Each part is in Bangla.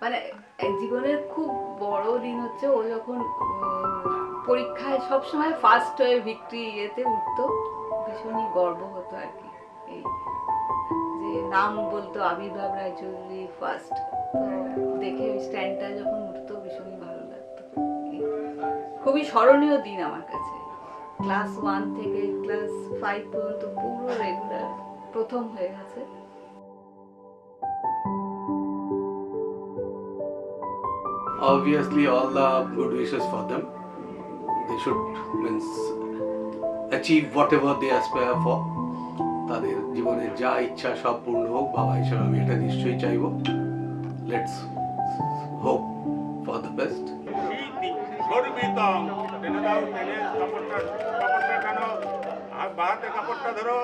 মানে জীবনের খুব বড় দিন হচ্ছে ও যখন পরীক্ষায় সবসময় ফার্স্ট হয়ে ভিক্টরি ইয়েতে উঠতো, ভীষণই গর্ব হতো আর কি। এই যে নাম বলতো আবির্ভাব রায়চৌধুরী ফার্স্ট, তো দেখে ওই স্ট্যান্ডটা যখন উঠতো ভীষণই ভালো লাগতো। খুবই স্মরণীয় দিন আমার কাছে। ক্লাস 1 থেকে ক্লাস 5 পর্যন্ত পুরো রেগুলার প্রথম হয়ে গেছে। Obviously, all the good wishes for them. They should achieve whatever they aspire for. তাদের জীবনে যা ইচ্ছা সব পূর্ণ হোক, বাবা হিসেবে আমি এটা নিশ্চয়ই চাইবো। Let's hope for the best. কাপড়টা ধরো।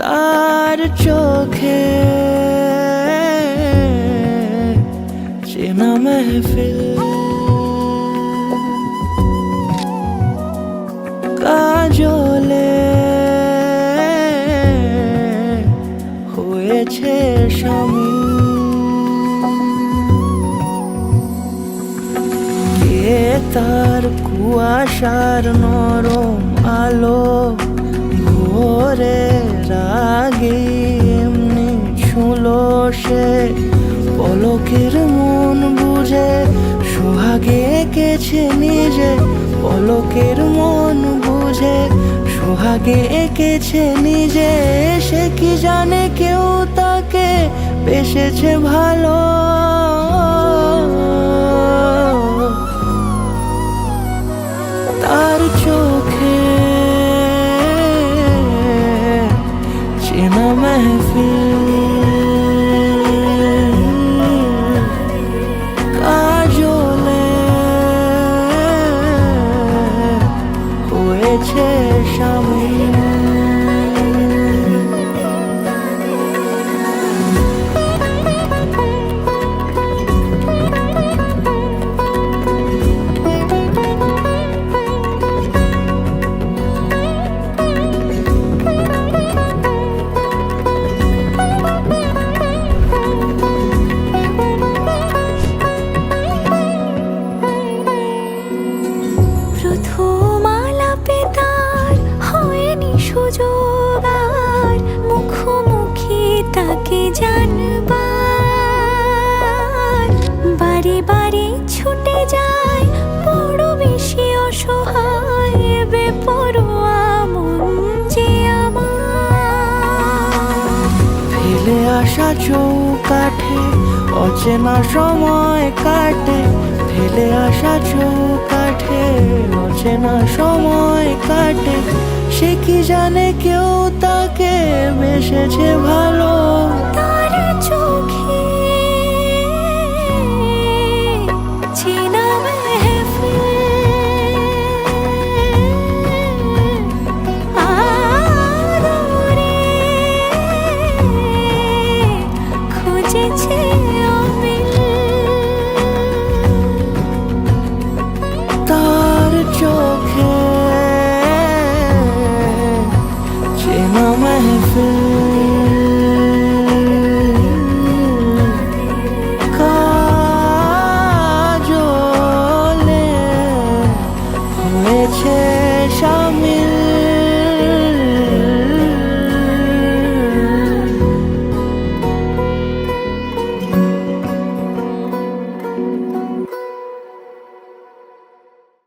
তার চোখে চেনা মেহফিল, কাজলে হয়েছে শামিল। কে তার কুয়াশার নরম আলো ভোরের আগে এমনি ছুলো সে, পলকের মন বুঝে সোহাগে এঁকেছে নিজে, পলকের মন বুঝে সোহাগে এঁকেছে নিজে। সে কি জানে কেউ তাকে বেসেছে ভালো, তার চোখে চেনা মেহফিল, কাজলে হয়েছে শামিল। প্রথম আলাপে তার হয়নি সুযোগ আর মুখোমুখি তাকে জানবার, বারে বারে ছুটে যায় বড় বেশি অসহায় বেপরোয়া মন যে আমার। ফেলে আসা চৌকাঠে অচেনা সময় কাটে, ফেলে আসা চৌকাঠে অচেনা সময় কাটে। সে কি জানে কেউ তাকে বেসেছে ভালো, তার